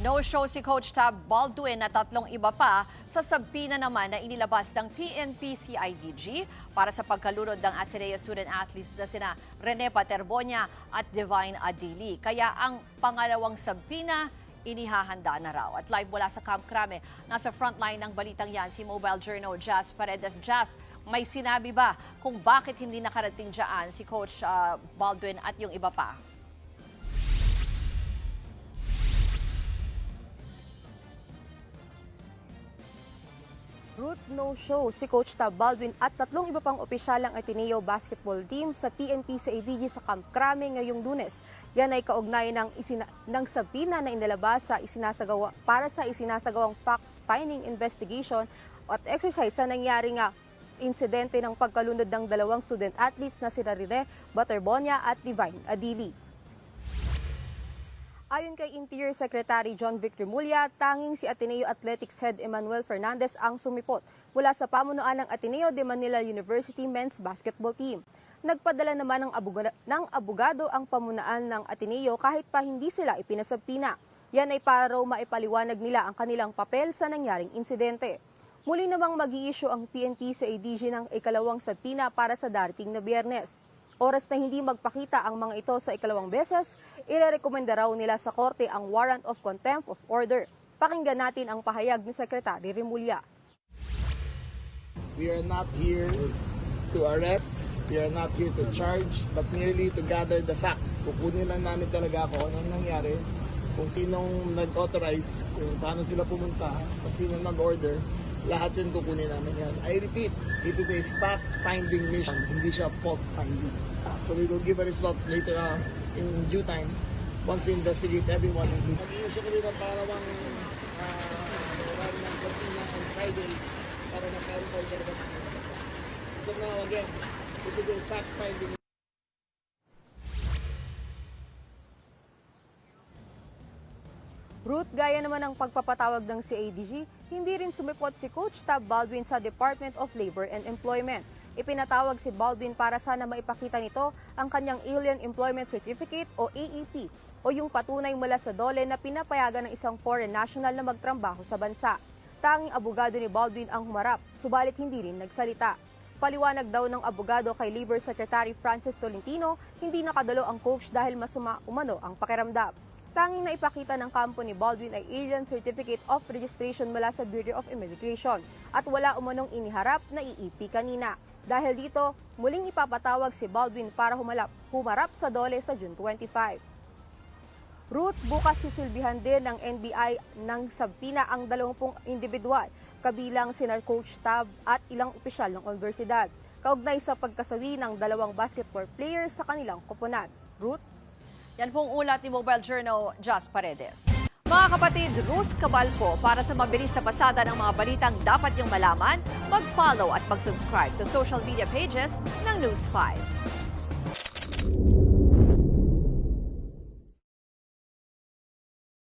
No-show si Coach Tab Baldwin at tatlong iba pa sa sabina naman na inilabas ng PNP-CIDG para sa pagkalunod ng Ateneo student athletes na sina Rene Paterbonia at Divine Adili. Kaya ang pangalawang sabina inihahanda na raw. At live mula sa Camp Crame, nasa frontline ng balitang yan si Mobile Journal Jazz Paredes. Jazz, may sinabi ba kung bakit hindi nakarating dyan si Coach Baldwin at yung iba pa? Ruth, no-show si Coach Tab Baldwin at tatlong iba pang opisyal ng Ateneo basketball team sa PNP-CIDG sa Camp Crame ngayong Lunes. Yan ay kaugnay ng sabina na inilabas para sa isinasagawang fact-finding investigation at exercise sa nangyaring insidente ng pagkalunod ng dalawang student athletes na sina Rene Paterbonia at Divine Adili. Ayon kay Interior Secretary John Vic Remulla, tanging si Ateneo Athletics Head Emmanuel Fernandez ang sumipot mula sa pamunuan ng Ateneo de Manila University Men's Basketball Team. Nagpadala naman ng abogado ang pamunuan ng Ateneo kahit pa hindi sila ipinasabpina. Yan ay para raw maipaliwanag nila ang kanilang papel sa nangyaring insidente. Muli namang mag-i-issue ang PNP sa ADG ng ikalawang sabpina para sa darating na Biyernes. Oras na hindi magpakita ang mga ito sa ikalawang beses, irerekomenda raw nila sa korte ang warrant of contempt of order. Pakinggan natin ang pahayag ni Secretary Remulla. We are not here to arrest, we are not here to charge, but merely to gather the facts. Kukunin lang namin talaga kung anong nangyari, kung sinong nag-authorize, kung paano sila pumunta, kung sinong nag-order. Lahat yun kukunin namin yan. I repeat, it is a fact-finding mission, hindi siya fault-finding. So we will give the results later in due time once we investigate everyone. Mag-i-issue ko rin ang parawang rally ng Cortina on Friday para na-clarify talaga. So now again, it is a fact-finding. Ruth, gaya naman ng pagpapatawag ng CIDG, hindi rin sumipot si Coach Tab Baldwin sa Department of Labor and Employment. Ipinatawag si Baldwin para sana maipakita nito ang kanyang Alien Employment Certificate o AEP o yung patunay mula sa DOLE na pinapayagan ng isang foreign national na magtrabaho sa bansa. Tanging abogado ni Baldwin ang humarap, subalit hindi rin nagsalita. Paliwanag daw ng abogado kay Labor Secretary Francis Tolentino, hindi nakadalo ang coach dahil masama umano ang pakiramdam. Tanging na ipakita ng kampo ni Baldwin ay Alien Certificate of Registration mula sa Bureau of Immigration at wala umanong iniharap na EEP kanina. Dahil dito, muling ipapatawag si Baldwin para humarap sa DOLE sa June 25. Ruth, bukas sisilbihan din ng NBI ng sabpina ang 20 individual, kabilang sina Coach Tab at ilang opisyal ng universidad, kaugnay sa pagkasawi ng dalawang basketball players sa kanilang koponan. Ruth? Yan pong ulat ni Mobile Journal Jazz Paredes. Mga kapatid, Ruth Cabalpo, para sa mabilis na pasada ng mga balitang dapat niyong malaman, mag-follow at mag-subscribe sa social media pages ng News 5.